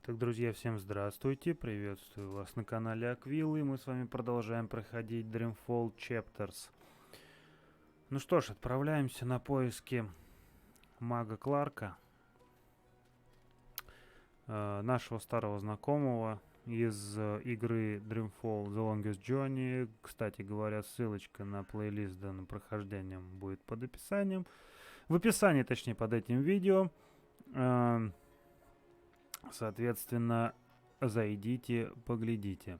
Так, друзья, всем здравствуйте, приветствую вас на канале Аквилы, и мы с вами продолжаем проходить Dreamfall Chapters. Ну что ж, отправляемся на поиски мага Кларка, нашего старого знакомого из игры Dreamfall The Longest Journey. Кстати говоря, ссылочка на плейлист данным прохождением будет под описанием. В описании, точнее, под этим видео. Соответственно, зайдите, поглядите.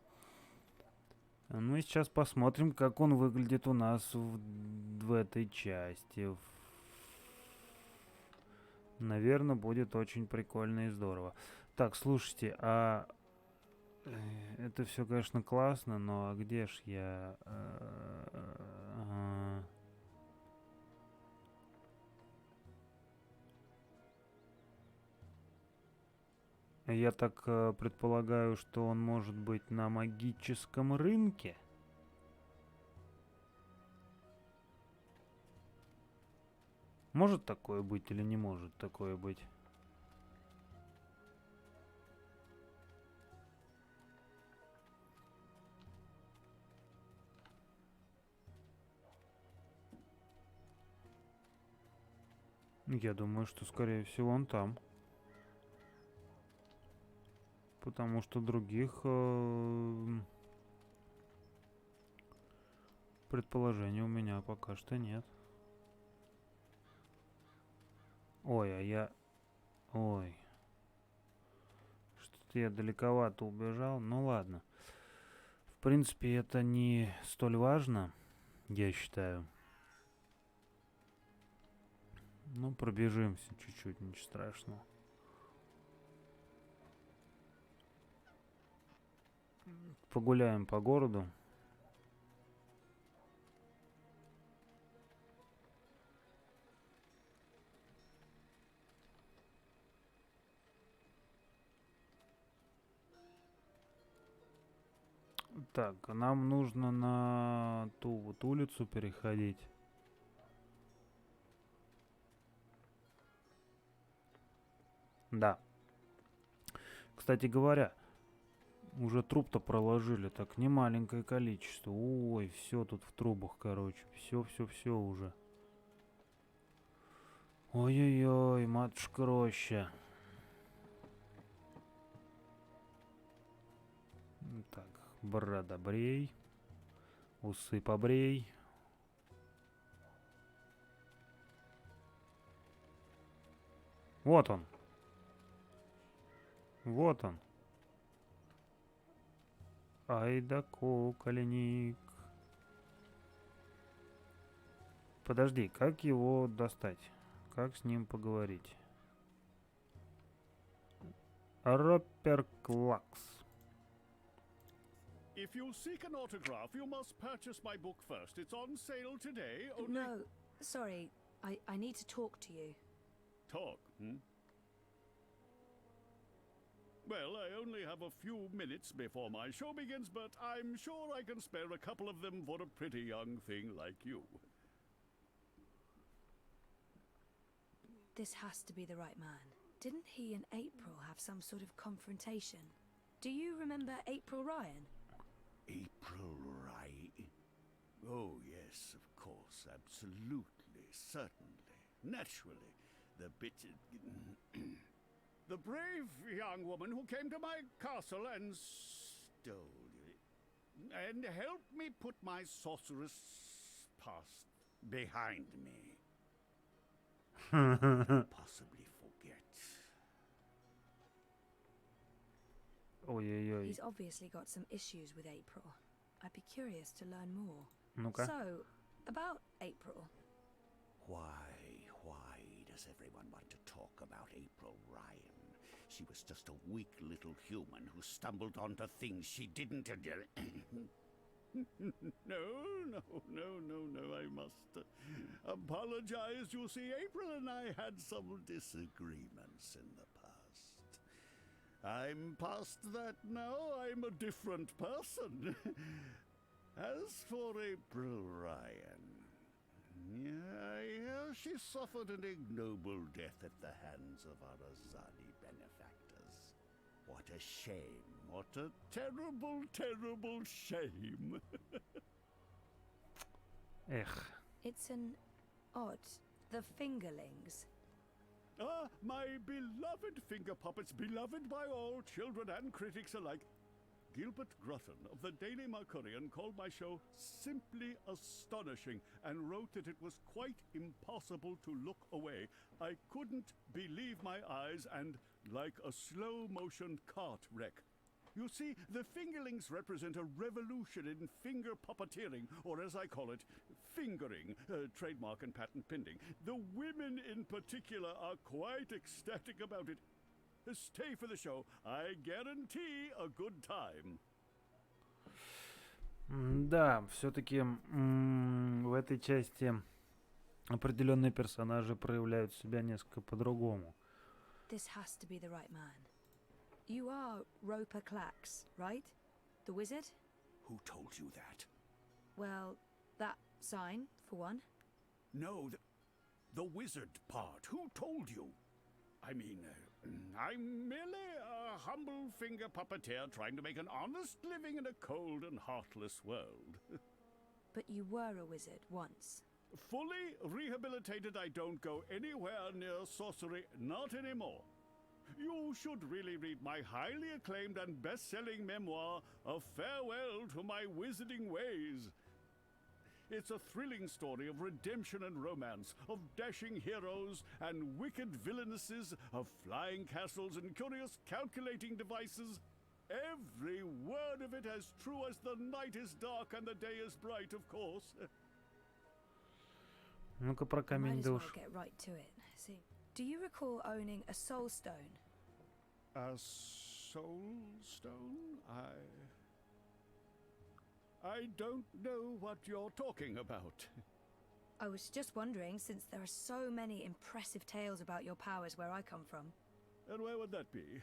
Ну и сейчас посмотрим, как он выглядит у нас в этой части. Наверное, будет очень прикольно и здорово. Так, слушайте, это все, конечно, классно, но а где ж я? Я так предполагаю, что он может быть на магическом рынке. Может такое быть или не может такое быть? Я думаю, что, скорее всего, он там. Потому что других предположений у меня пока что нет. Ой, а я... Ой. Что-то я далековато убежал. Ну ладно. В принципе, это не столь важно, я считаю. Ну, пробежимся чуть-чуть, ничего страшного. Погуляем по городу. Так, нам нужно на ту вот улицу переходить. Да. Кстати говоря, уже труп-то проложили, так немаленькое количество. Ой, все тут в трубах, короче. Все уже. Ой-ой-ой, матушка роща. Так, борода брей. Усы побрей. Вот он. Вот он. Ай да кукольник. Подожди, как его достать? Как с ним поговорить? Ропер Клакс. If you seek an autograph, you must purchase my book first. It's on sale today. Only... No, sorry. I need to talk to you. Talk, hmm? Well, I only have a few minutes before my show begins, but I'm sure I can spare a couple of them for a pretty young thing like you. This has to be the right man. Didn't he and April have some sort of confrontation? Do you remember April Ryan? April Ryan? Oh, yes, of course, absolutely, certainly, naturally. The bit... the brave young woman who came to my castle and stole it. And helped me put my sorceress past behind me. Possibly forget. Ой-ой-ой. He's obviously got some issues with April. I'd be curious to learn more. Ну-ка. So, about April. Why does everyone want to talk about April Ryan? She was just a weak little human who stumbled onto things she didn't... No, I must apologize. You see, April and I had some disagreements in the past. I'm past that now. I'm a different person. As for April Ryan... Yeah, I hear she suffered an ignoble death at the hands of our Azadi benefactors. What a shame. What a terrible, terrible shame. Эх. It's an odd. The fingerlings. Ah, my beloved finger puppets, beloved by all children and critics alike. Gilbert Grutton of the Daily Mercurian called my show simply astonishing and wrote that it was quite impossible to look away. I couldn't believe my eyes, and like a slow-motion cart wreck. You see, the fingerlings represent a revolution in finger puppeteering, or as I call it, fingering, trademark and patent pending. The women in particular are quite ecstatic about it. Stay for the show. I guarantee a good time. Да, все-таки в этой части определенные персонажи проявляют себя несколько по-другому. This has to be the right man. You are Roper Clax, right? The wizard? Who told you that? Well, that sign, for one. No, the wizard part. Who told you? I mean, I'm merely a humble finger puppeteer trying to make an honest living in a cold and heartless world. But you were a wizard once. Fully rehabilitated, I don't go anywhere near sorcery, not anymore. You should really read my highly acclaimed and best-selling memoir, A Farewell to My Wizarding Ways. It's a thrilling story of redemption and romance, of dashing heroes and wicked villainesses, of flying castles and curious calculating devices. Every word of it as true as the night is dark and the day is bright, of course. Ну-ка про Might камень as well душ. get right to it. See, do you recall owning a soul stone? A soul stone? I don't know what you're talking about. I was just wondering, since there are so many impressive tales about your powers where I come from. And where would that be?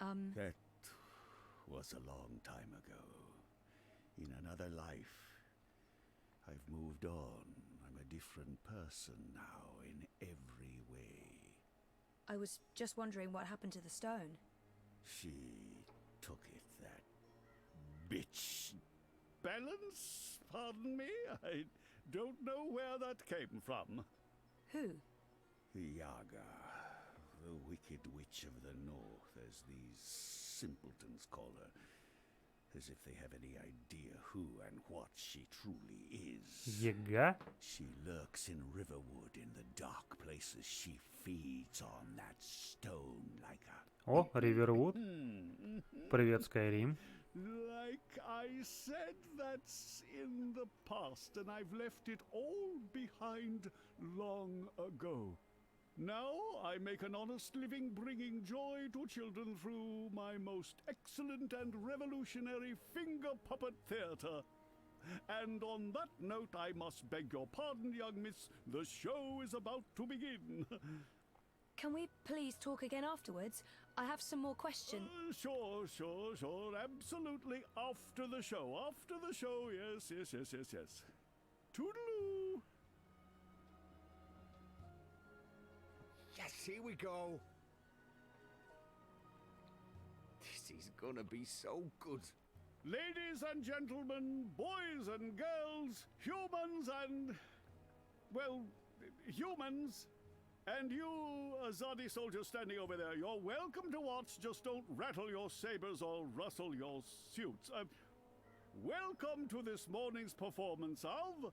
That was a long time ago. In another life. I've moved on. I'm a different person now in every way. I was just wondering what happened to the stone. She took it, that bitch. Balance? Pardon me? I don't know where that came from. Who? Yaga, the wicked witch of the north, as these simpletons call her. As if they have any idea who and what she truly is. Ега? She lurks in Riverwood in the dark places. She feeds on that stone like a... О, Ривервуд. Привет, Скайрим. Like I said, that's in the past, and I've left it all behind long ago. Now I make an honest living bringing joy to children through my most excellent and revolutionary finger puppet theatre. And on that note, I must beg your pardon, young miss. The show is about to begin. Can we please talk again afterwards? I have some more questions. Sure. Absolutely. After the show. Yes. Toodaloo. Yes, here we go. This is gonna be so good. Ladies and gentlemen, boys and girls, humans and... well, humans. And you, Azadi soldier standing over there, you're welcome to watch, just don't rattle your sabers or rustle your suits. Welcome to this morning's performance of...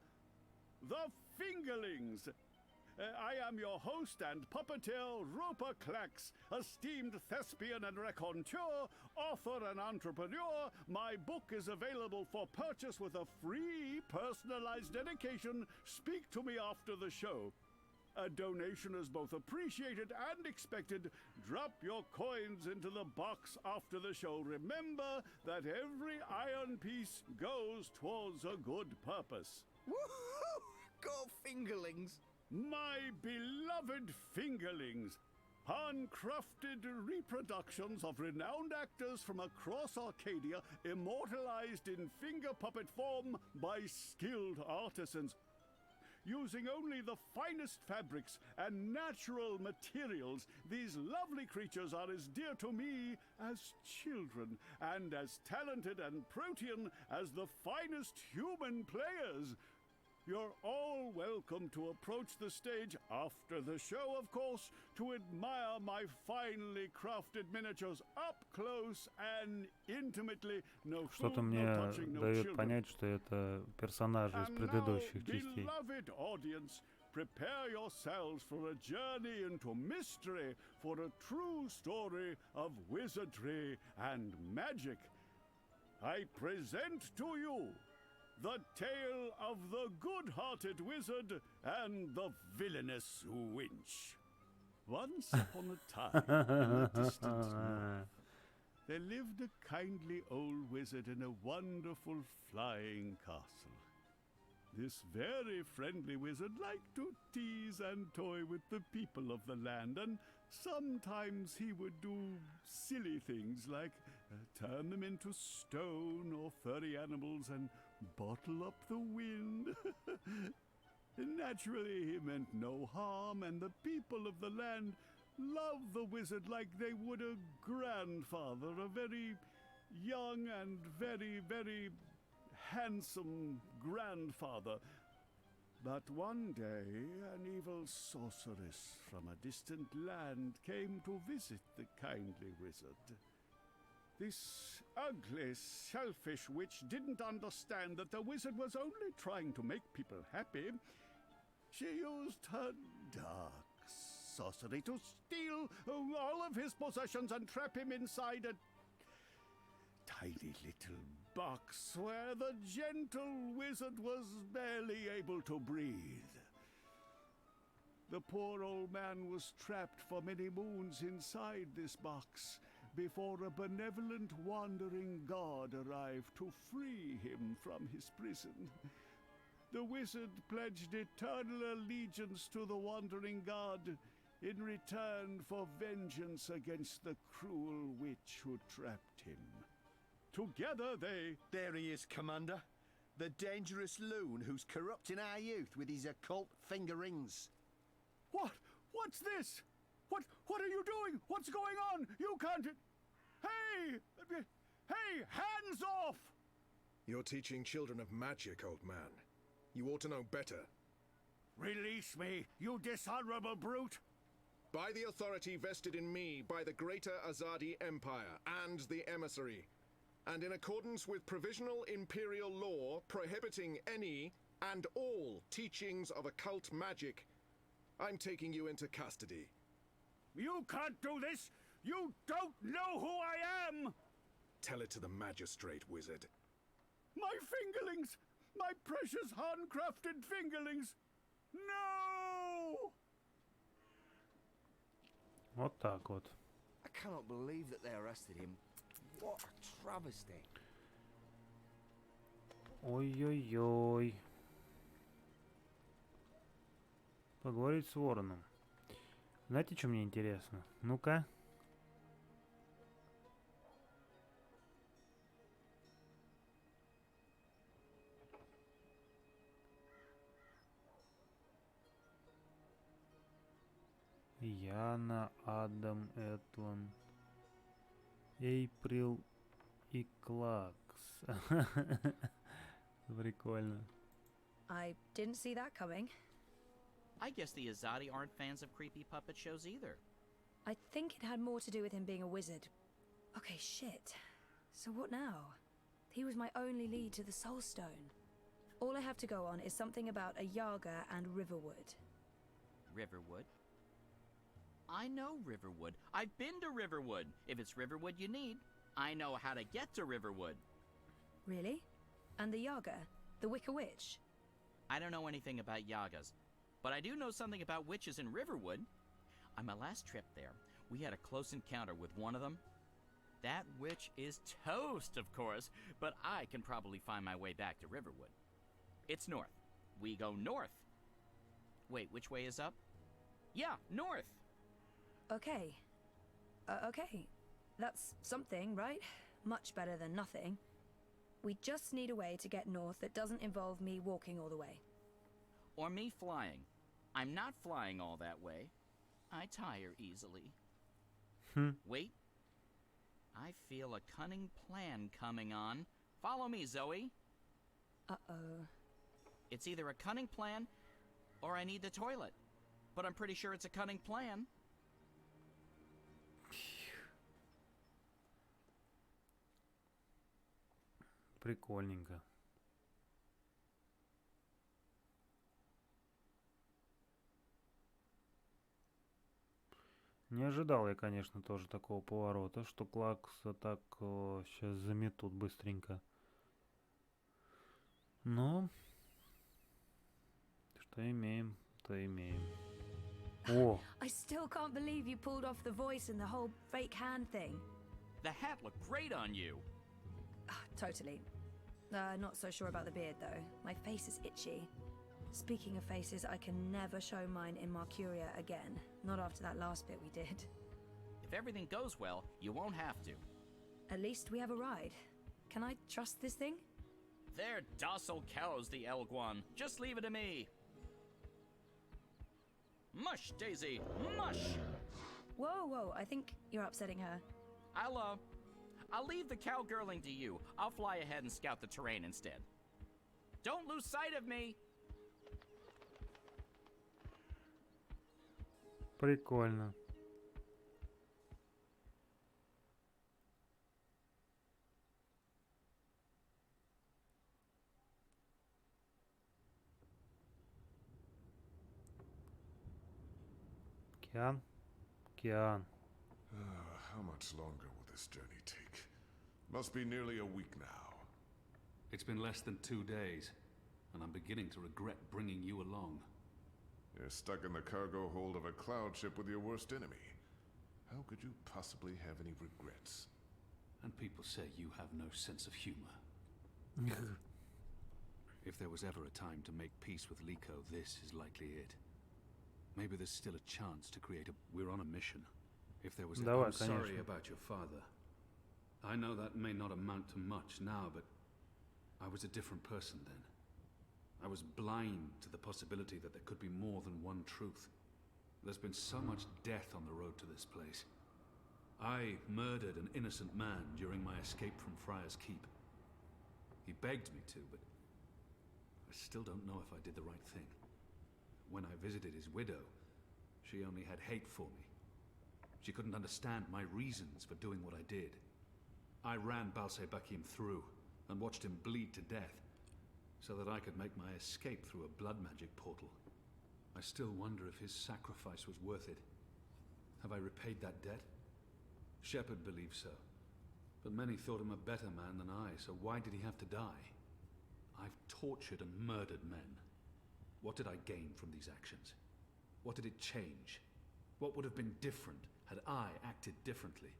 The Fingerlings. I am your host and puppeteer, Roper Clax, esteemed thespian and raconteur, author and entrepreneur. My book is available for purchase with a free personalized dedication. Speak to me after the show. A donation is both appreciated and expected. Drop your coins into the box after the show. Remember that every iron piece goes towards a good purpose. Woohoo! Go Fingerlings! My beloved Fingerlings, handcrafted reproductions of renowned actors from across Arcadia, immortalized in finger puppet form by skilled artisans. Using only the finest fabrics and natural materials, these lovely creatures are as dear to me as children, and as talented and protean as the finest human players. You're all welcome to approach the stage after the show, of course, to admire my finely crafted miniatures up close and intimately. No Что-то food, мне no touching, no дает children. понять, что это персонажи из And предыдущих now, частей. beloved audience, prepare yourselves for a journey into mystery, for a true story of wizardry and magic. I present to you the tale of the good-hearted wizard and the villainous winch. Once upon a time, in the distant north, there lived a kindly old wizard in a wonderful flying castle. This very friendly wizard liked to tease and toy with the people of the land, and sometimes he would do silly things like turn them into stone or furry animals and bottle up the wind. Naturally, he meant no harm, and the people of the land loved the wizard like they would a grandfather, a very young and very, very handsome grandfather. But one day, an evil sorceress from a distant land came to visit the kindly wizard. This ugly, selfish witch didn't understand that the wizard was only trying to make people happy. She used her dark sorcery to steal all of his possessions and trap him inside a tiny little box where the gentle wizard was barely able to breathe. The poor old man was trapped for many moons inside this box before a benevolent wandering god arrived to free him from his prison. The wizard pledged eternal allegiance to the wandering god in return for vengeance against the cruel witch who trapped him. Together they... There he is, Commander. The dangerous loon who's corrupting our youth with his occult finger rings. What? What's this? What are you doing? What's going on? You can't... Hey! Hey! Hands off! You're teaching children of magic, old man. You ought to know better. Release me, you dishonorable brute! By the authority vested in me by the Greater Azadi Empire and the Emissary, and in accordance with provisional imperial law prohibiting any and all teachings of occult magic, I'm taking you into custody. You can't do this! You don't know who I am! Tell it to the magistrate, wizard. My fingerlings! My precious handcrafted fingerlings! No! Вот так вот. I cannot believe that they arrested him. What a travesty. Ой-ой-ой. Поговорить с вороном. Знаете, что мне интересно? Ну-ка. Яна, Адам, Этлан, Эйприл и Клакс. Прикольно. I didn't see that coming. I guess the Azadi aren't fans of creepy puppet shows either. I think it had more to do with him being a wizard. Okay, shit. So what now? He was my only lead to the Soul Stone. All I have to go on is something about a Yaga and Riverwood. Riverwood? I know Riverwood. I've been to Riverwood. If it's Riverwood you need, I know how to get to Riverwood. Really? And the Yaga? The Wicker Witch? I don't know anything about Yagas, but I do know something about witches in Riverwood. On my last trip there, we had a close encounter with one of them. That witch is toast, of course, but I can probably find my way back to Riverwood. It's north. We go north. Wait, which way is up? Yeah, north. Okay. Okay. That's something, right? Much better than nothing. We just need a way to get north that doesn't involve me walking all the way. or me flying. I'm not flying all that way. I tire easily. Wait. I feel a cunning plan coming on. Follow me, Zoe. Uh-oh. It's either a cunning plan, or I need the toilet. But I'm pretty sure it's a cunning plan. Прикольненько. Не ожидал я, конечно, тоже такого поворота, что Клакса так сейчас заметут быстренько. Но что имеем, то имеем. О! I still can't believe you pulled off the voice and the whole fake hand thing. The hat looked great on you. Totally. Not so sure about the beard, though. My face is itchy. Speaking of faces, I can never show mine in Mercuria again. Not after that last bit we did. If everything goes well, you won't have to. At least we have a ride. Can I trust this thing? They're docile cows, the Elguan. Just leave it to me. Mush, Daisy, mush! Whoa, I think you're upsetting her. I'll leave the cowgirling to you. I'll fly ahead and scout the terrain instead. Don't lose sight of me! Прикольно. Океан. Океан. How much longer will this journey take? Must be nearly a week now. It's been less than 2 days, and I'm beginning to regret bringing you along. You're stuck in the cargo hold of a cloud ship with your worst enemy. How could you possibly have any regrets? And people say you have no sense of humor. If there was ever a time to make peace with Liko, this is likely it. Maybe there's still a chance to create a... We're on a mission. If there was... Давай, I'm sorry конечно. about your father. I know that may not amount to much now, but I was a different person then. I was blind to the possibility that there could be more than one truth. There's been so much death on the road to this place. I murdered an innocent man during my escape from Friar's Keep. He begged me to, but I still don't know if I did the right thing. When I visited his widow, she only had hate for me. She couldn't understand my reasons for doing what I did. I ran Balsebakim through and watched him bleed to death so that I could make my escape through a blood magic portal. I still wonder if his sacrifice was worth it. Have I repaid that debt? Shepard believes so, but many thought him a better man than I, so why did he have to die? I've tortured and murdered men. What did I gain from these actions? What did it change? What would have been different had I acted differently?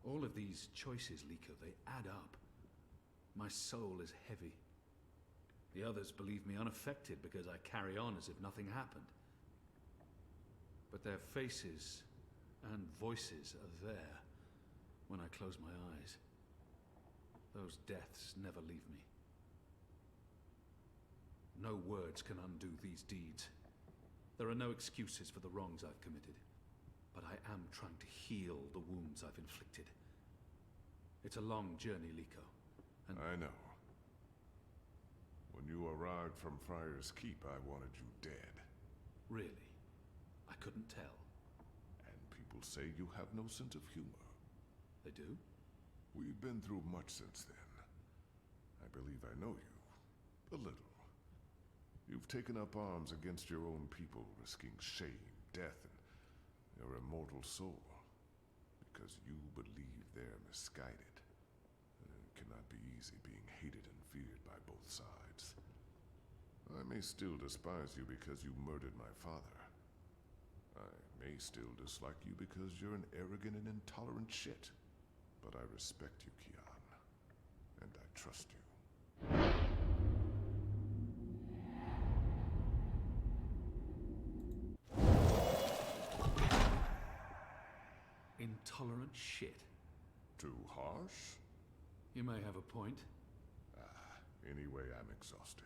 All of these choices, Liko, they add up. My soul is heavy. The others believe me unaffected because I carry on as if nothing happened. But their faces and voices are there when I close my eyes. Those deaths never leave me. No words can undo these deeds. There are no excuses for the wrongs I've committed. But I am trying to heal the wounds I've inflicted. It's a long journey, Liko. And I know. When you arrived from Friar's Keep, I wanted you dead. really, I couldn't tell. And people say you have no sense of humor. They do? We've been through much since then. I believe I know you. A little. You've taken up arms against your own people, risking shame, death, and your immortal soul. Because you believe they're misguided. It cannot be easy being hated and feared by both sides. I may still despise you because you murdered my father. I may still dislike you because you're an arrogant and intolerant shit. But I respect you, Kian. And I trust you. Intolerant shit. Too harsh? You may have a point. Anyway, I'm exhausted.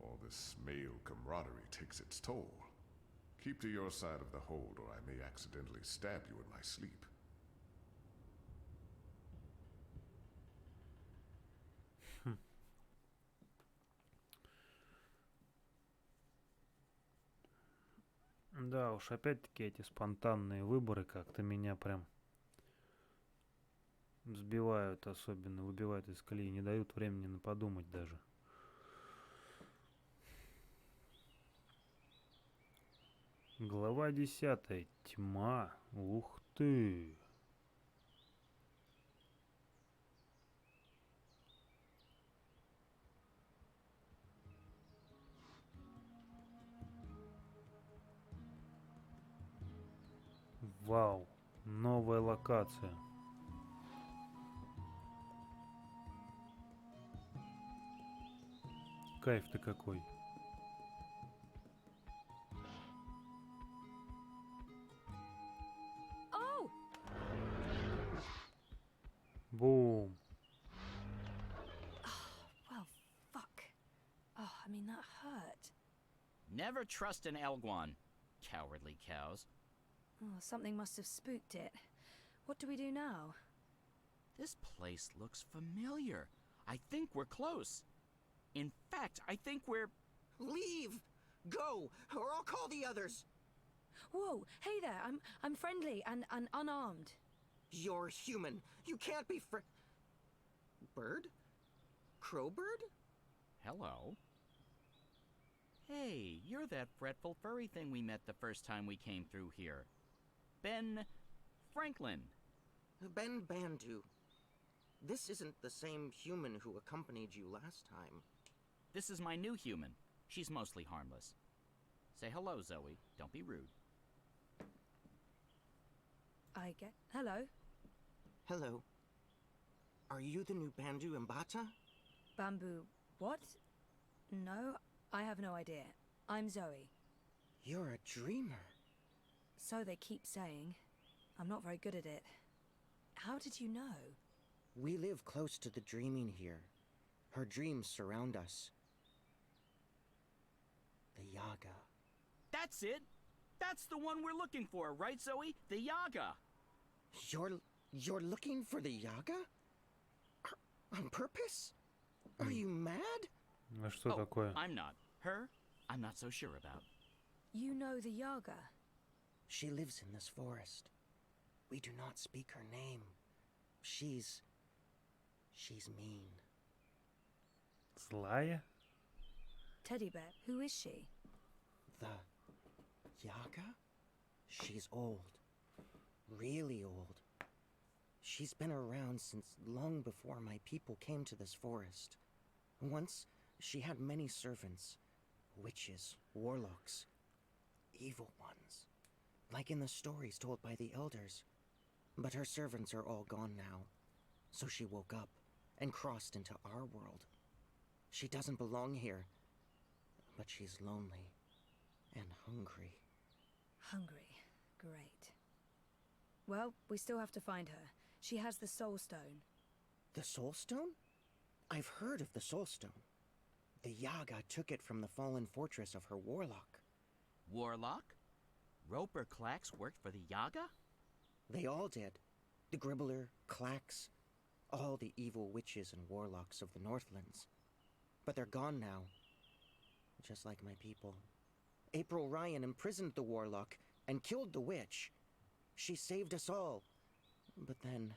All this male camaraderie takes its toll. Keep to your side of the hold, or I may accidentally stab you in my sleep. Да уж, опять-таки эти спонтанные выборы как-то меня прям сбивают, особенно выбивают из колеи, не дают времени на подумать даже. Глава 10. Тьма. Ух ты. Вау. Новая локация. Кайф-то какой. Oh! Бум. Well, fuck. Oh, I mean, that hurt. Never trust an Elguan, cowardly cows. Oh, something must have spooked it. What do we do now? This place looks familiar. I think we're close. In fact, I think we're... Leave! Go, or I'll call the others! Whoa, hey there, I'm friendly and unarmed. You're human. You can't be Bird? Crowbird? Hello. Hey, you're that fretful furry thing we met the first time we came through here. Ben Franklin. Ben Bandu. This isn't the same human who accompanied you last time. This is my new human. She's mostly harmless. Say hello, Zoe. Don't be rude. Hello? Hello. Are you the new Bandu Mbata? Bamboo... what? No, I have no idea. I'm Zoe. You're a dreamer. So they keep saying. I'm not very good at it. How did you know? We live close to the dreaming here. Her dreams surround us. The Yaga. That's it! That's the one we're looking for, right, Zoe? The Yaga! You're looking for the Yaga? On purpose? Are you mad? А что такое? I'm not. Her, I'm not so sure about. You know the Yaga? She lives in this forest. We do not speak her name. She's mean. Злая? Teddy bear, who is she? The Yaga? She's old. Really old. She's been around since long before my people came to this forest. Once, she had many servants. Witches, warlocks, evil ones. Like in the stories told by the elders. But her servants are all gone now. So she woke up and crossed into our world. She doesn't belong here. But she's lonely and hungry. Hungry. Great. Well, we still have to find her. She has the Soul Stone. The Soul Stone? I've heard of the Soul Stone. The Yaga took it from the fallen fortress of her warlock. Warlock? Roper Clax worked for the Yaga? They all did. The Gribbler, Clax, all the evil witches and warlocks of the Northlands. But they're gone now. Just like my people. April Ryan imprisoned the warlock and killed the witch. She saved us all. But then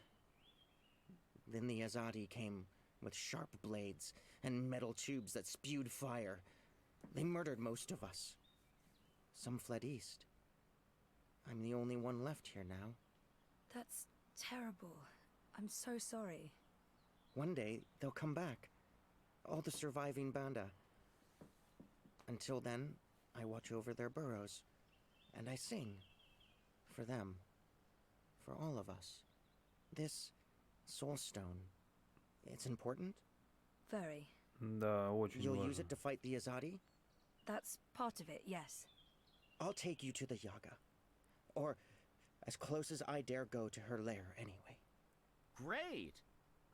the Azadi came with sharp blades and metal tubes that spewed fire. They murdered most of us. Some fled east. I'm the only one left here now. That's terrible. I'm so sorry. One day, they'll come back. All the surviving Banda. Until then, I watch over their burrows. And I sing. For them. For all of us. This Soul Stone. It's important? Very. Да, очень You'll важно. use it to fight the Azadi? That's part of it, yes. I'll take you to the Yaga. Or as close as I dare go to her lair, anyway. Great!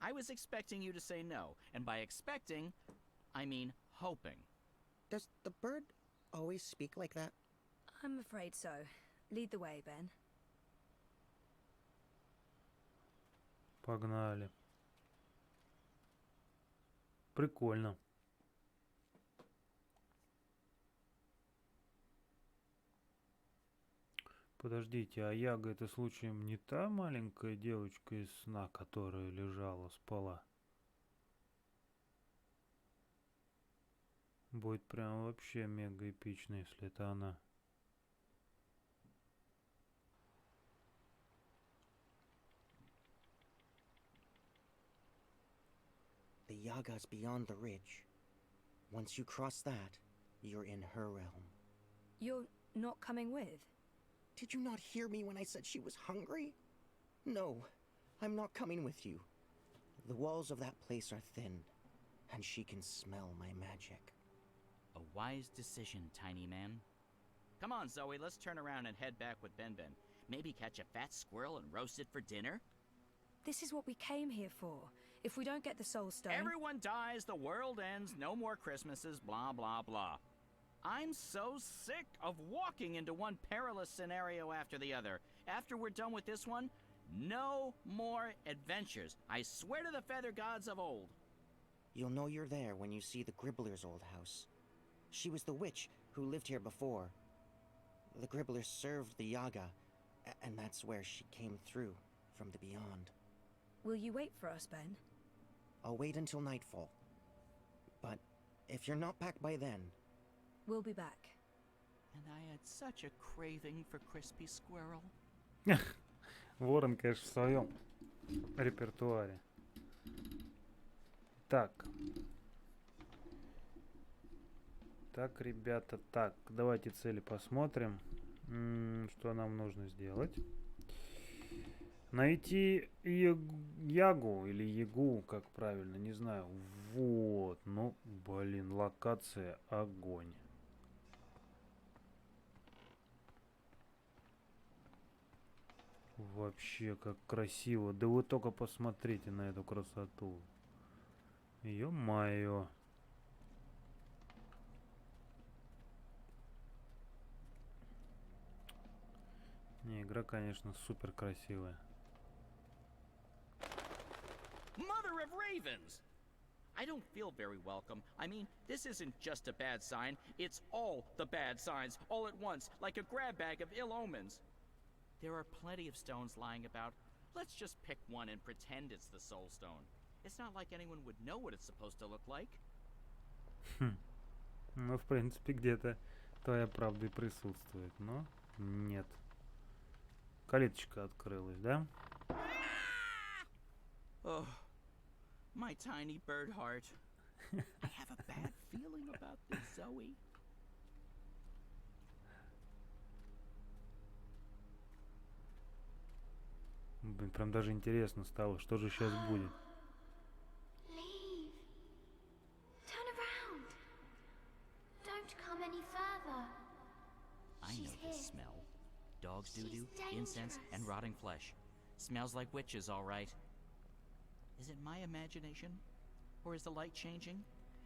I was expecting you to say no, and by expecting, I mean hoping. Does the bird always speak like that? I'm afraid so. Lead the way, Ben. Погнали. Прикольно. Подождите, а Яга это случаем не та маленькая девочка из сна, которая лежала, спала? Будет прям вообще мега эпично, если это она. The Yaga's beyond the ridge. Once you cross that, you're in her realm. You're not coming with? Did you not hear me when I said she was hungry? No, I'm not coming with you. The walls of that place are thin, and she can smell my magic. A wise decision, tiny man. Come on, Zoe, let's turn around and head back with Ben. Maybe catch a fat squirrel and roast it for dinner? This is what we came here for. If we don't get the Soul Stone... Everyone dies, the world ends, no more Christmases, blah, blah, blah. I'm so sick of walking into one perilous scenario after the other. After we're done with this one, no more adventures. I swear to the feather gods of old. You'll know you're there when you see the Gribbler's old house. She was the witch who lived here before. The Gribblers served the Yaga, and that's where she came through from the beyond. Will you wait for us, Ben? I'll wait until nightfall. But if you're not back by then... We'll be back. And I had such a craving for crispy squirrel. Ворон, конечно, в своем репертуаре. Так. Так, ребята, так. Давайте цели посмотрим. Что нам нужно сделать? Найти Ягу или Ягу, как правильно, не знаю. Вот, ну, блин, локация огонь. Вообще, как красиво. Да вы только посмотрите на эту красоту. Ё-моё. Не, игра, конечно, супер красивая. Mother of Ravens! I don't feel very welcome. I mean, this isn't just a bad sign. It's all the bad signs, all at once, like a grab bag of ill omens. There are plenty of stones lying about. Let's just pick one and pretend it's the Soul Stone. It's not like anyone would know what it's supposed to look like. Ну, в принципе, где-то твоя правда и присутствует, но нет. Калиточка открылась, да? Oh, my tiny bird heart. I have a bad feeling about this, Zoe. Блин, прям даже интересно стало, что же сейчас будет. Leave. Turn around. Don't come any further. I know this smell. Dog's doo-doo, incense, and rotting flesh. Smells like witches, all right. Is it my imagination? Or is the light changing?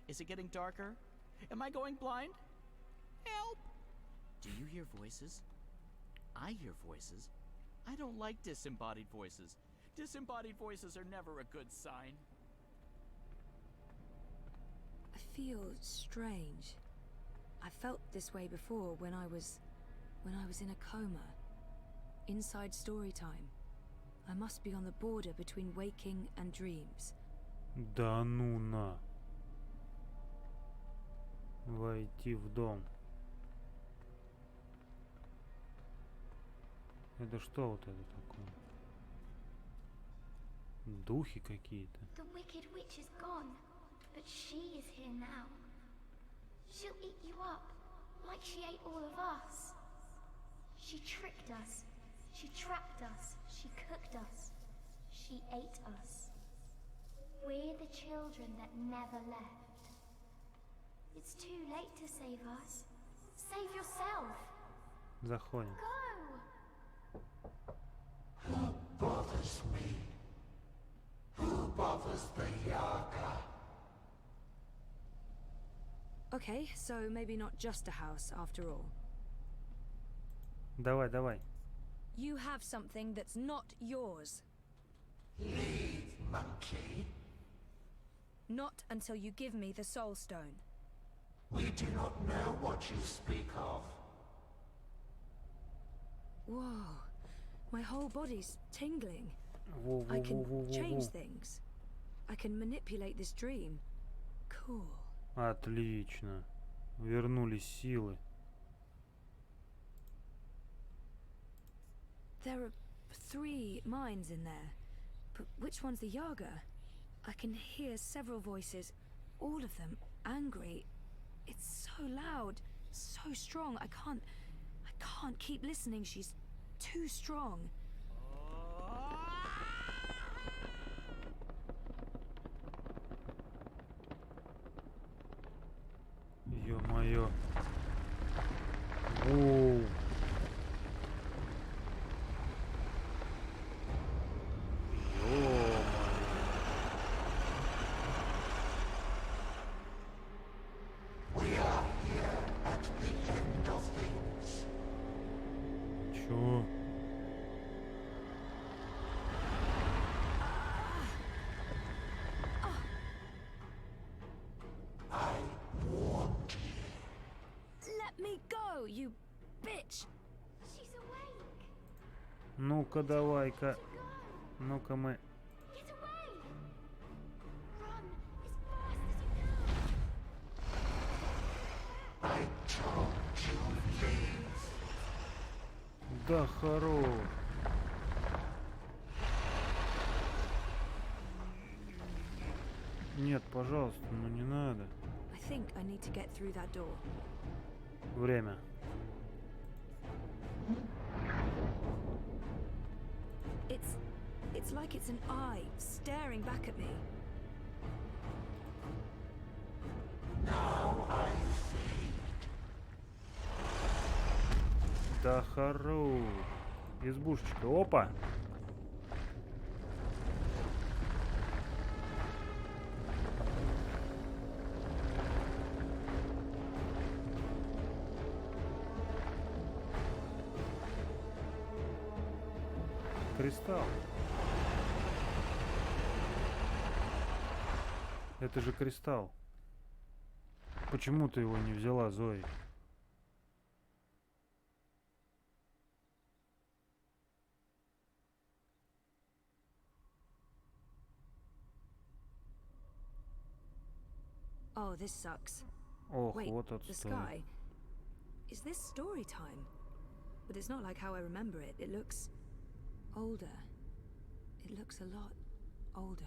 Is it getting darker? Am I going blind? Help! Do you hear voices? I hear voices. I don't like disembodied voices. Disembodied voices are never a good sign. I feel strange. I felt this way before when I was in a coma. Inside story time. I must be on the border between waking and dreams. Да ну на. Войти в дом. Это что вот это такое? Духи какие-то. The wicked witch is gone, but she is here now. She'll eat you up, like she ate all of us. She tricked us. She trapped us. She cooked us. She ate us. We're the children that never left. It's too late to save us. Save yourself. Заходим. Go! Who bothers me? Who bothers the Yaga? Okay, so maybe not just a house after all. Давай, давай. You have something that's not yours. Leave, monkey. Not until you give me the Soul Stone. We do not know what you speak of. Whoa. My whole body's tingling. Во, I во, can во, во, во, change во. things. I can manipulate this dream. Cool. Отлично. Вернулись силы. There are 3 minds in there. But which one's the Yaga? I can hear several voices, all of them angry. It's so loud, so strong. I can't keep listening. She's too strong. Ё-моё. Воу. Ё-моё. We are here at the end of things. Чё? I warned you. Let me go, you bitch! She's awake. Ну-ка, давай-ка. Ну-ка мы... Get away. Run as fast as you can. I told you leave. Да хорош. Нет, пожалуйста, ну не надо. I think I need to get through that door. Время. It's like it's an eye staring back at me. Now I see. Да хорош. Избушечка. Опа. Кристалл. Это же кристалл. Почему ты его не взяла, Зои? Oh, this sucks. Ох, Wait, вот the отстой. sky. Is this story time? But it's not like how I remember it. It looks older. It looks a lot older.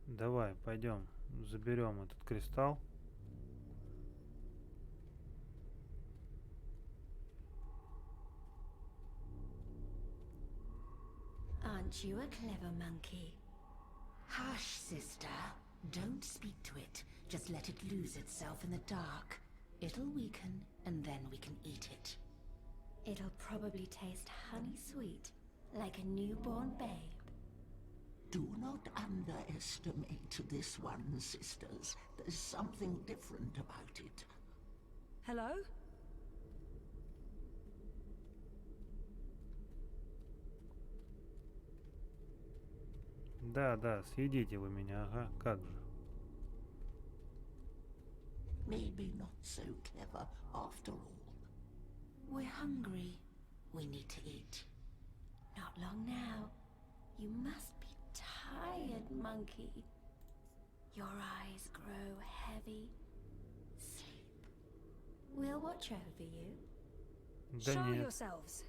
Давай, пойдем, заберем этот кристалл. Aren't you a clever monkey? Hush, sister. Don't speak to it. Just let it lose itself in the dark. It'll weaken, and then we can eat it. It'll probably taste honey sweet, like a newborn babe. Do not underestimate this one, sisters. There's something different about it. Hello? Да, да, съедите вы меня, ага, как же. Maybe not so clever after all. We're hungry. We need to eat. Not long now. You must be tired, monkey. Your eyes grow heavy. Sleep. We'll watch over you. Да Show нет. yourselves.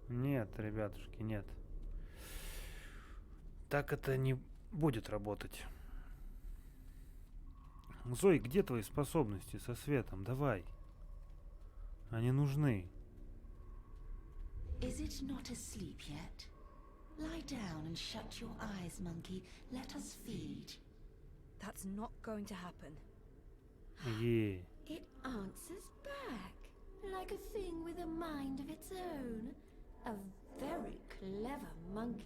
Нет, ребятушки, нет. Так это не будет работать. Зои, где твои способности со светом? Давай. Они нужны. Is it not asleep yet? Lie down and shut your eyes, monkey. Let us feed. That's not going to happen. Е. It answers back, like a thing with a mind of its own. A very clever monkey.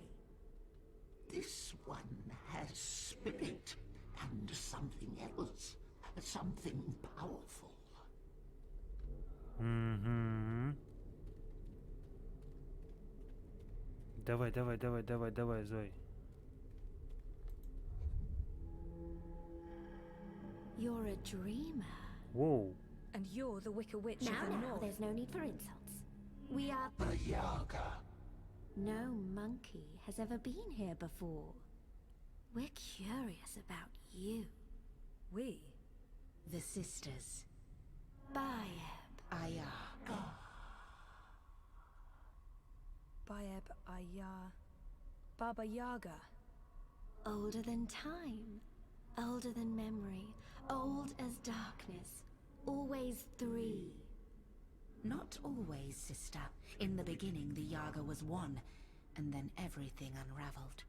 This one has spirit, and and something else. Something powerful. Давай, Зой. You're a dreamer. Whoa. And you're the Wicker Witch of the Now, North. there's no need for insults. We are... The Yaga. No monkey has ever been here before. We're curious about you. We? The sisters. Bayeb, Ayaga. Bayeb, Baba Yaga. Older than time. Older than memory. Old as darkness. Always three. Not always, sister. In the beginning, the Yaga was one, and then everything unraveled.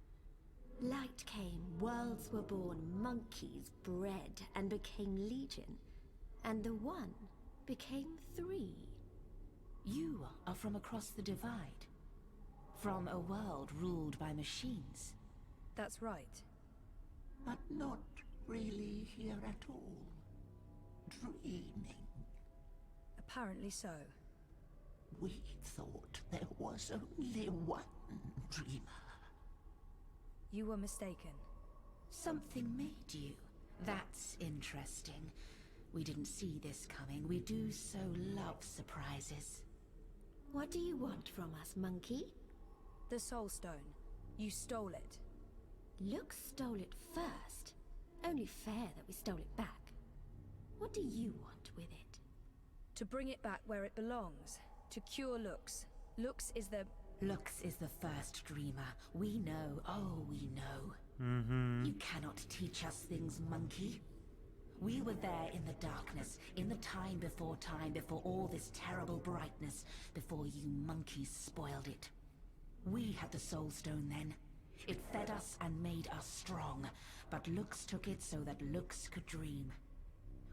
Light came, worlds were born, monkeys bred and became legion. And the one became three. You are from across the divide. From a world ruled by machines. That's right. But not really here at all. Dreaming. Apparently so. We thought there was only one dreamer. You were mistaken. Something made you. That's interesting. We didn't see this coming. We do so love surprises. What do you want from us, monkey? The Soul Stone. You stole it. Lux stole it first. Only fair that we stole it back. What do you want with it? To bring it back where it belongs. To cure Lux. Lux is the first dreamer. We know, oh, we know. You cannot teach us things, monkey. We were there in the darkness, in the time, before all this terrible brightness, before you monkeys spoiled it. We had the Soul Stone then. It fed us and made us strong, but Lux took it so that Lux could dream.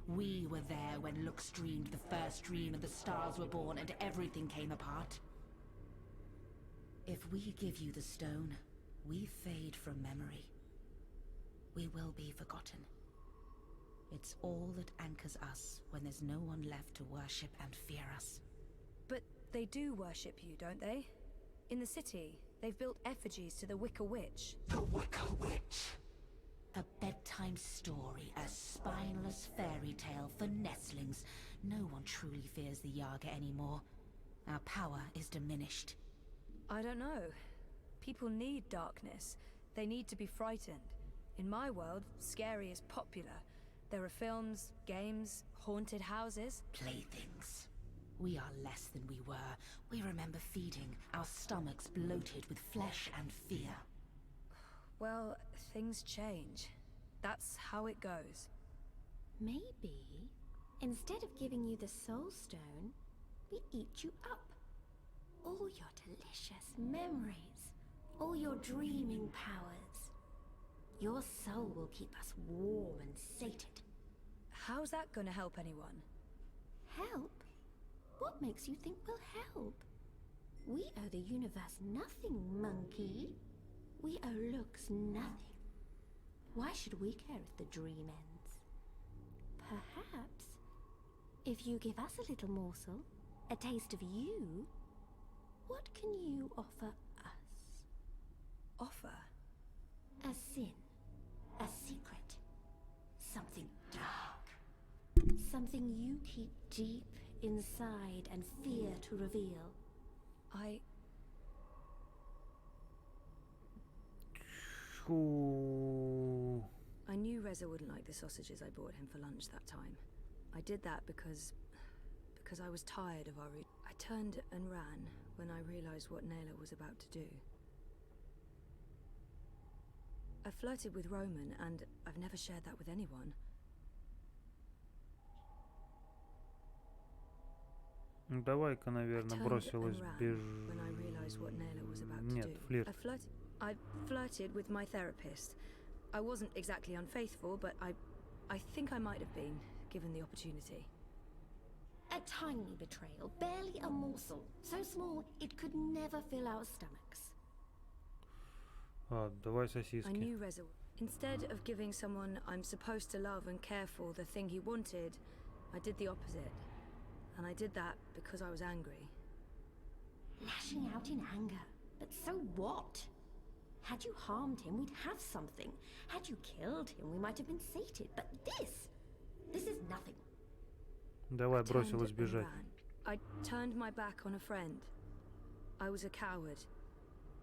We were there when Lux dreamed the first dream and the stars were born and everything came apart. If we give you the stone, we fade from memory. We will be forgotten. It's all that anchors us when there's no one left to worship and fear us. But they do worship you, don't they? In the city, they've built effigies to the Wicker Witch. The Wicker Witch. A bedtime story, a spineless fairy tale for nestlings. No one truly fears the Yaga anymore. Our power is diminished. I don't know. People need darkness. They need to be frightened. In my world, scary is popular. There are films, games, haunted houses. Playthings. We are less than we were. We remember feeding, our stomachs bloated with flesh and fear. Well, things change. That's how it goes. Maybe, instead of giving you the Soul Stone, we eat you up. All your delicious memories, all your dreaming powers. Your soul will keep us warm and sated. How's that gonna help anyone? Help? What makes you think we'll help? We owe the universe nothing, monkey. We owe Lux nothing. Why should we care if the dream ends? Perhaps, if you give us a little morsel, a taste of you, what can you offer us? Offer? A sin, a secret, something dark. Something you keep deep inside and fear to reveal. I knew Reza wouldn't like the sausages I bought him for lunch that time. I did that because I was tired of our I turned and ran when I realized what Nayla was about to do. I flirted with Roman, and I've never shared that with anyone. Ну давай-ка, наверное, бросилась без... When I realized what Nayla was about to Нет, do. флирт. I flirted with my therapist. I wasn't exactly unfaithful, but I think I might have been, given the opportunity. A tiny betrayal, barely a morsel. So small, it could never fill our stomachs. Давай сосиски. I knew Reza. Instead of giving someone I'm supposed to love and care for the thing he wanted, I did the opposite. And I did that because I was angry. Lashing out in anger. But so what? Had you harmed him, we'd have something. Had you killed him, we might have been sated. But this is nothing. Давай, бросилась бежать. I turned my back on a friend. I was a coward.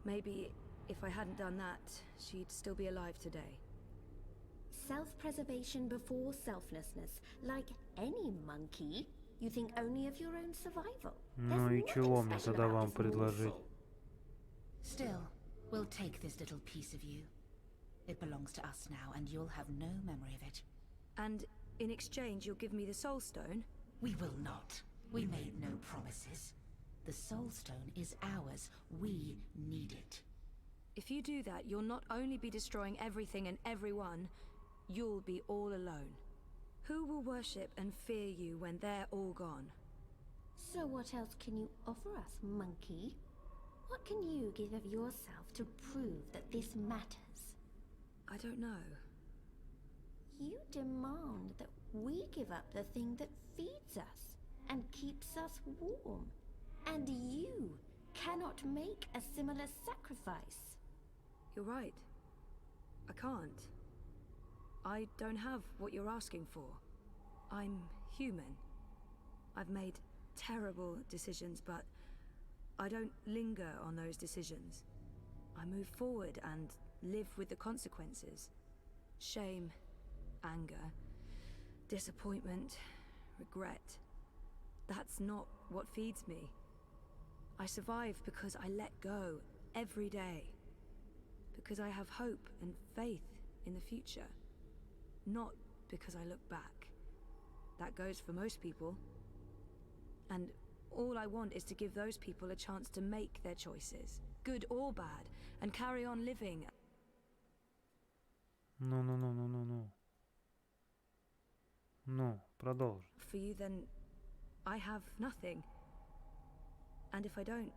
Maybe if I hadn't done that, she'd still be alive today. Self-preservation before selflessness. Like any monkey, you think only of your own survival. Ну и чего мне тогда вам предложить? Still, we'll take this little piece of you. It belongs to us now, and you'll have no memory of it. And in exchange, you'll give me the Soul Stone? We will not. We made no promises. The Soul Stone is ours. We need it. If you do that, you'll not only be destroying everything and everyone, you'll be all alone. Who will worship and fear you when they're all gone? So what else can you offer us, monkey? What can you give of yourself to prove that this matters? I don't know. You demand that we give up the thing that feeds us and keeps us warm. And you cannot make a similar sacrifice. You're right. I can't. I don't have what you're asking for. I'm human. I've made terrible decisions, but I don't linger on those decisions. I move forward and live with the consequences. Shame, anger, disappointment, regret. That's not what feeds me. I survive because I let go every day. Because I have hope and faith in the future. Not because I look back. That goes for most people. And all I want is to give those people a chance to make their choices, good or bad, and carry on living. Ну. Ну, продолжи. For you, then, I have nothing. And if I don't,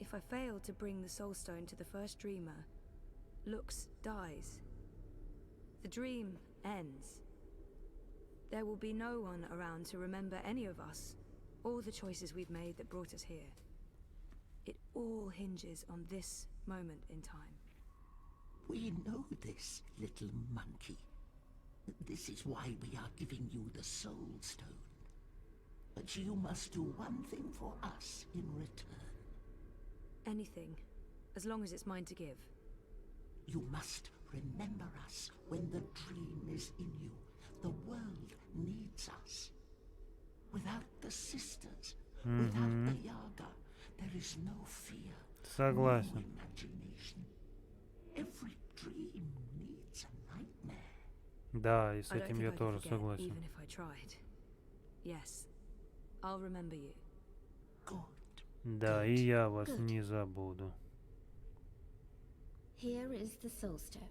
if I fail to bring the Soul Stone to the first dreamer, Lux dies. The dream ends. There will be no one around to remember any of us, or the choices we've made that brought us here. It all hinges on this moment in time. We know this, little monkey. This is why we are giving you the Soul Stone. But you must do one thing for us in return. Anything, as long as it's mine to give. You must remember us when the dream is in you. The world needs us. Without the sisters, without the Yaga, there is no fear, Согласен. no imagination. Every dream needs a nightmare. Да, и с I don't этим think я I could тоже forget, согласен. even if I tried. Yes, I'll remember you. Good. Да, и я вас не забуду. Here is the Soul Stone.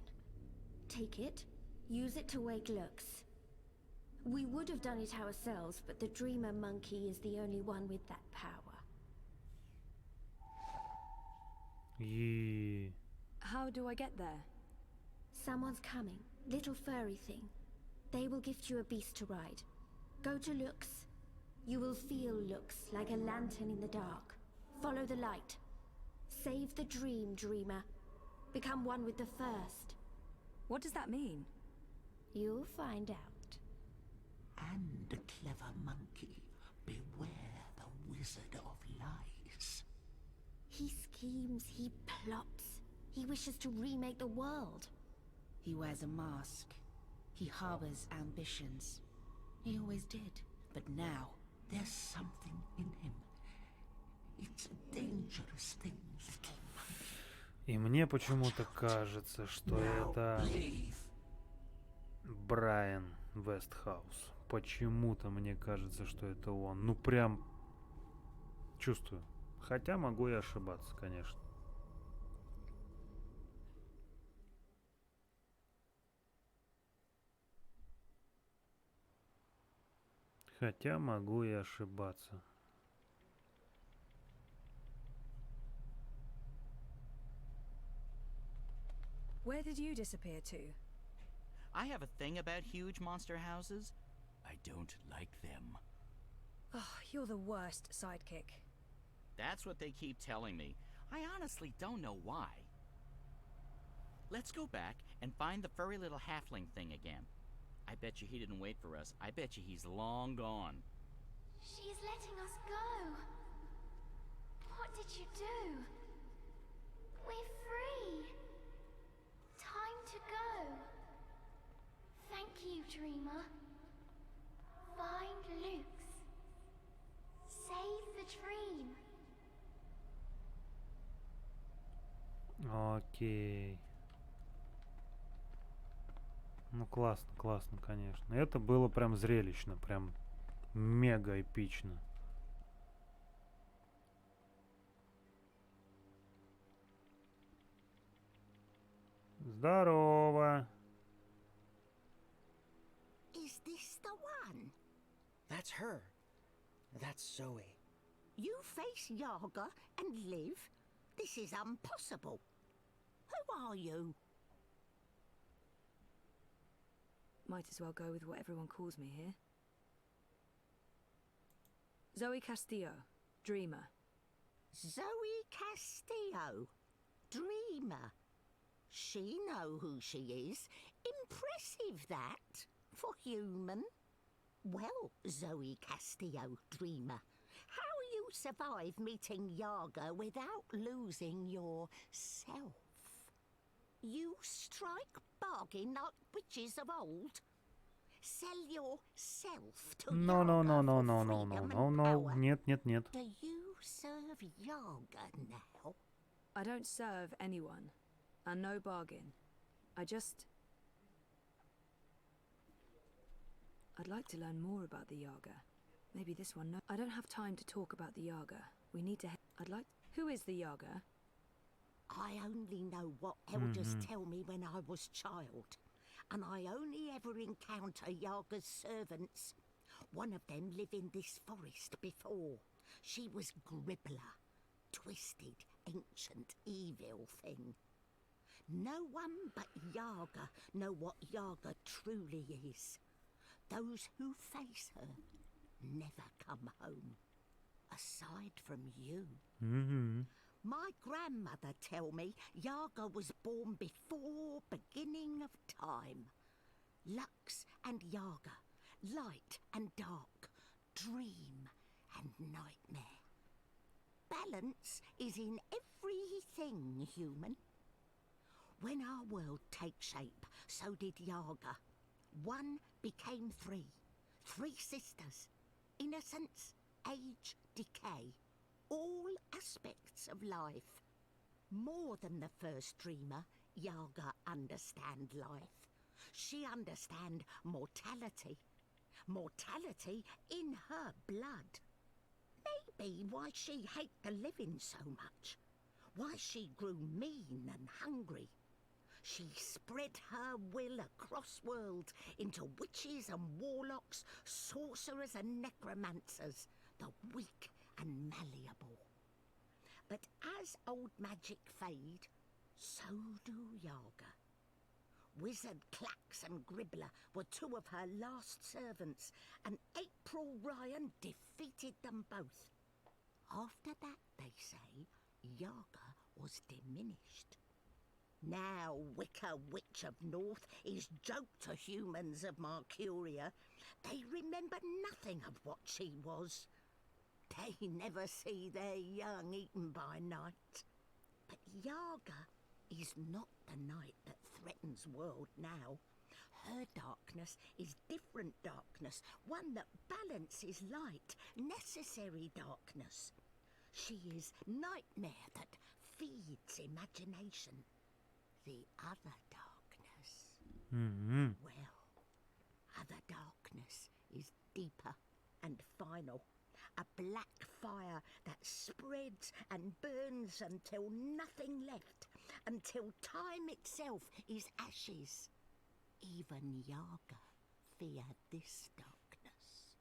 Take it, use it to wake Lux. We would have done it ourselves, but the Dreamer Monkey is the only one with that power. И... How do I get there? Someone's coming. Little furry thing. They will gift you a beast to ride. Go to Lux. You will feel Lux like a lantern in the dark. Follow the light. Save the dream, Dreamer. Become one with the first. What does that mean? You'll find out. And, clever monkey, beware the Wizard of Lies. He schemes, he plots. He wishes to remake the world. He wears a mask. He harbors ambitions. He always did. But now, There's something in him. It's a dangerous thing, little monkey. И мне почему-то кажется, что это Брайан Вестхаус. Почему-то мне кажется, что это он. Ну прям чувствую. Хотя могу и ошибаться, конечно. Хотя могу и ошибаться. Where did you disappear to? I have a thing about huge monster houses. I don't like them. Oh, you're the worst sidekick. That's what they keep telling me. I honestly don't know why. Let's go back and find the furry little halfling thing again. I bet you he didn't wait for us. I bet you he's long gone. She's letting us go. What did you do? We're free. Time to go. Thank you, Dreamer. Find Luke's. Save the dream. Окей. Ну, классно, классно, конечно. Это было прям зрелищно, прям мега эпично. Здорово. Is this the one? That's her. That's Zoe. You face Yaga and live? This is impossible. Who are you? Might as well go with what everyone calls me here. Zoe Castillo, Dreamer. Zoe Castillo, Dreamer. She know who she is. Impressive, that, for human. Well, Zoe Castillo, Dreamer, how you survive meeting Yaga without losing yourself? You strike bargain like witches of old? Sell yourself to No, Yaga no, no, no, for no, no, freedom no, and no, no. power? Нет, нет, нет. Do you serve Yaga now? I don't serve anyone, and no bargain. I'd like to learn more about the Yaga. Maybe this one. No, I don't have time to talk about the Yaga. We need to. Who is the Yaga? I only know what elders tell me when I was child, and I only ever encounter Yaga's servants. One of them lived in this forest before. She was Gribbler, twisted, ancient, evil thing. No one but Yaga know what Yaga truly is. Those who face her never come home, aside from you. My grandmother tell me Yaga was born before beginning of time. Lux and Yaga, light and dark, dream and nightmare. Balance is in everything human. When our world takes shape, so did Yaga. One became three. Three sisters. Innocence, age, decay. All aspects of life. More than the first dreamer, Yaga understand life. She understand mortality. Mortality in her blood. Maybe why she hate the living so much. Why she grew mean and hungry. She spread her will across worlds into witches and warlocks, sorcerers and necromancers, the weak and malleable. But as old magic fade, so do Yaga. Wizard Clax and Gribbler were two of her last servants, and April Ryan defeated them both. After that, they say, Yaga was diminished. Now Wicker Witch of North is joke to humans of Mercuria. They remember nothing of what she was. They never see their young eaten by night. But Yaga is not the night that threatens world now. Her darkness is different darkness, one that balances light, necessary darkness. She is nightmare that feeds imagination. The other darkness. Well, other darkness is deeper and final. A black fire that spreads and burns until nothing left, until time itself is ashes. Even Yaga fear this darkness.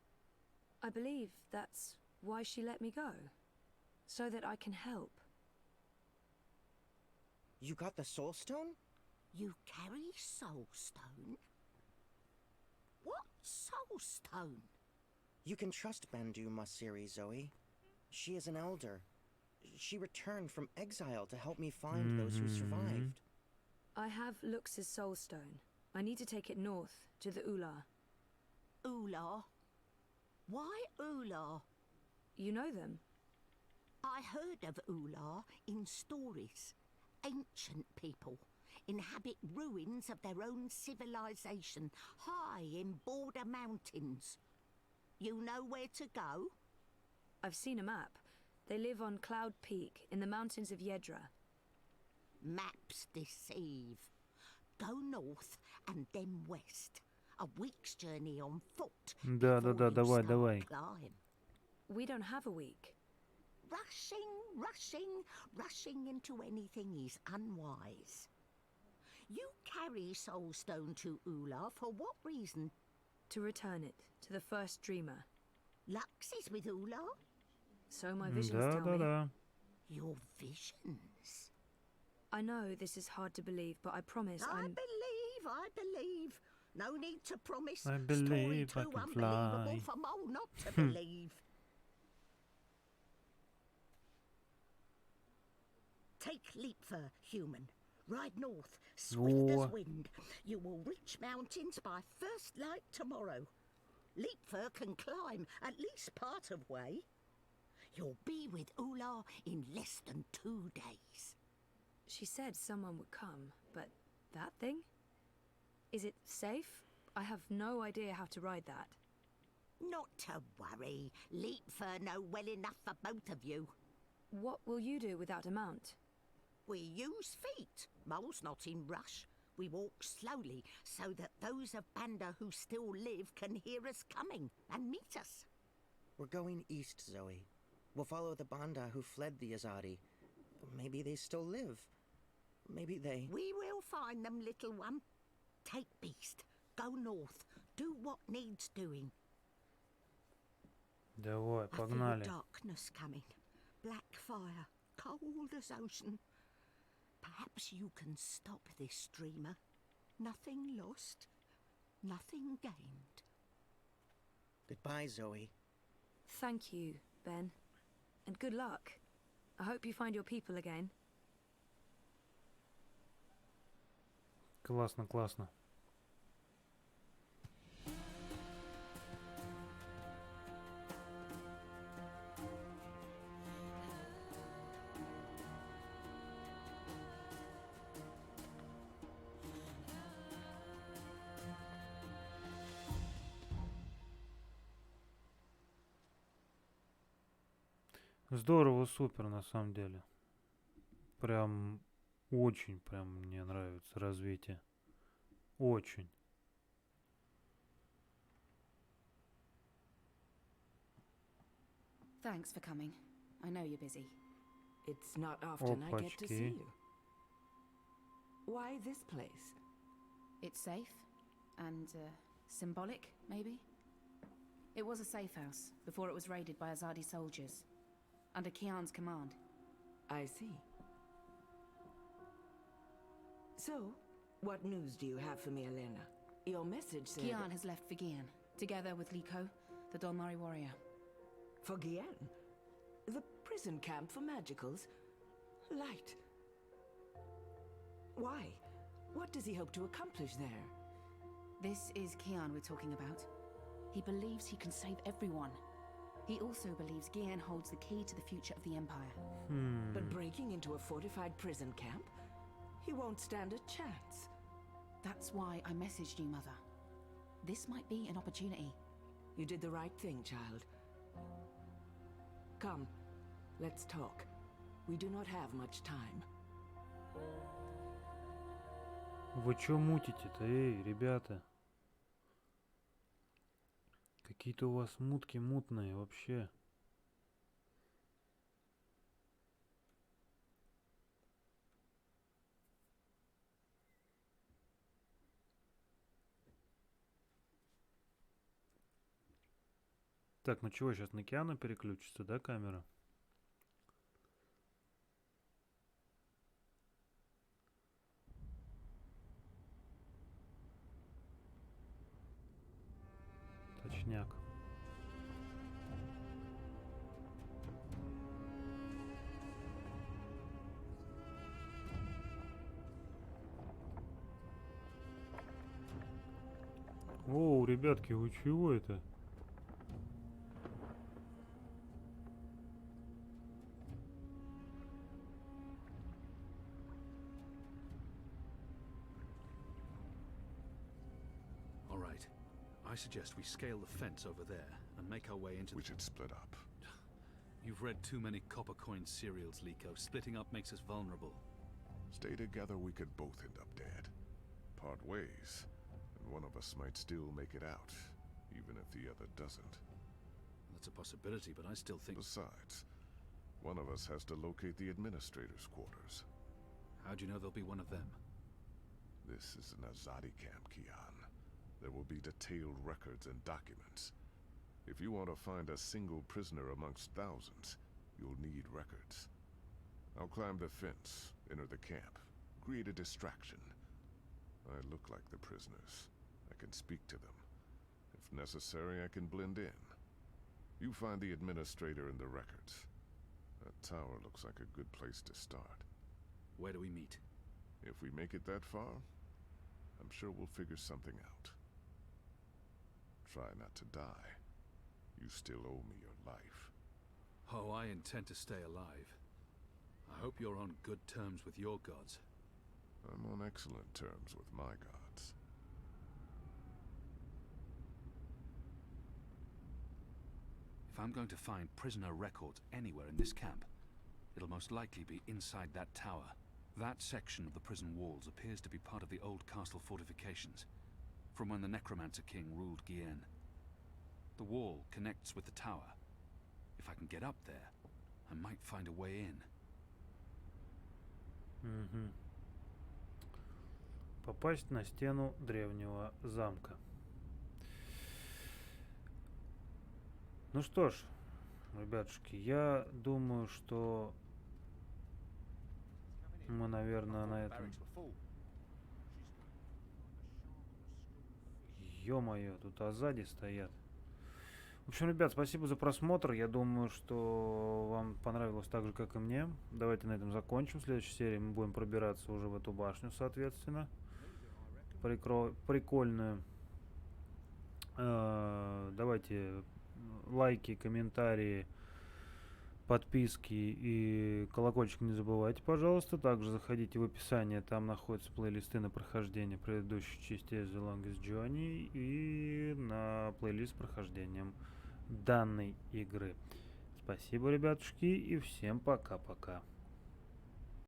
I believe that's why she let me go. So that I can help. You got the Soul Stone? You carry soulstone? What soulstone? You can trust Bandu Masiri, Zoe. She is an elder. She returned from exile to help me find those who survived. I have Lux's soulstone. I need to take it north, to the Ular. Ular? Why Ular? You know them? I heard of Ular in stories. Ancient people inhabit ruins of their own civilization, high in border mountains. You know where to go? I've seen a map. They live on Cloud Peak, in the mountains of Yedra. Maps deceive. Go north and then west. A week's journey on foot. Да, давай. Climb. We don't have a week. Rushing into anything is unwise. You carry Soulstone to Ular for what reason? To return it to the first dreamer. Lux is with Ular? So my visions tell me. Your visions? I know this is hard to believe, but I promise I believe. No need to promise. I believe Story I too can unbelievable fly. for Mole not to believe. Take Leapfur, human. Ride north, swift as wind. You will reach mountains by first light tomorrow. Leapfur can climb at least part of way. You'll be with Ular in less than 2 days. She said someone would come, but that thing? Is it safe? I have no idea how to ride that. Not to worry. Leapfur know well enough for both of you. What will you do without a mount? We use feet. Mole's not in rush. We walk slowly so that those of Banda who still live can hear us coming and meet us. We're going east, Zoe. We'll follow the Banda who fled the Azadi. Maybe they still live. Maybe they... We will find them, little one. Take Beast. Go north. Do what needs doing. Давай, I feel погнали. darkness coming. Black fire. Cold as ocean. Perhaps you can stop this dreamer. Nothing lost. Nothing gained. Goodbye, Zoe. Thank you, Ben. And good luck. I hope you find your people again. Классно, классно. Здорово, супер, на самом деле. Прям очень прям мне нравится развитие. Очень. Thanks for coming. I know you're busy. It's not often I get to see Опачки. you. Why this place? It's safe and symbolic, maybe? It was a safe house before it was raided by Azadi soldiers, under Kian's command. I see. So, what news do you have for me, Elena? Your message said... Kian has left for Gian, together with Liko, the Dolmari warrior. For Gian? The prison camp for magicals? Light. Why? What does he hope to accomplish there? This is Kian we're talking about. He believes he can save everyone. He also believes Gian holds the key to the future of the Empire. But breaking into a fortified prison camp? He won't stand a chance. That's why I messaged you, Mother. This might be an opportunity. You did the right thing, child. Come, let's talk. We do not have much time. Вы чё мутите-то, эй, ребята? Какие-то у вас мутки мутные вообще. Так, ну чего, сейчас на Киану переключится, да, камера? Точняк. Оу, ребятки, вы чего это? All right. I suggest we scale the fence over there and make our way into. We should split up. You've read too many copper coin serials, Liko. Splitting up makes us vulnerable. Stay together, we could both end up dead. Part ways, and one of us might still make it out, even if the other doesn't. That's a possibility, but I still think. Besides, one of us has to locate the administrator's quarters. How do you know there'll be one of them? This is an Azadi camp, Kian. There will be detailed records and documents. If you want to find a single prisoner amongst thousands, you'll need records. I'll climb the fence, enter the camp, create a distraction. I look like the prisoners. I can speak to them. If necessary, I can blend in. You find the administrator and the records. That tower looks like a good place to start. Where do we meet? If we make it that far, I'm sure we'll figure something out. Try not to die. You still owe me your life. Oh, I intend to stay alive. I hope you're on good terms with your gods. I'm on excellent terms with my gods. If I'm going to find prisoner records anywhere in this camp, it'll most likely be inside that tower. That section of the prison walls appears to be part of the old castle fortifications, from when the Necromancer King ruled Gien. The wall connects with the tower. If I can get up there, I might find a way in. Угу. Попасть на стену древнего замка. Ну что ж, ребятушки, я думаю, что мы, наверное, на этом... Ё-моё, тут Азади стоят. В общем, ребят, спасибо за просмотр. Я думаю, что вам понравилось так же, как и мне. Давайте на этом закончим. В следующей серии мы будем пробираться уже в эту башню, соответственно. Прикольную. Давайте лайки, комментарии, подписки и колокольчик не забывайте, пожалуйста. Также заходите в описание, там находятся плейлисты на прохождение предыдущей части The Longest Journey и на плейлист с прохождением данной игры. Спасибо, ребятушки, и всем пока-пока.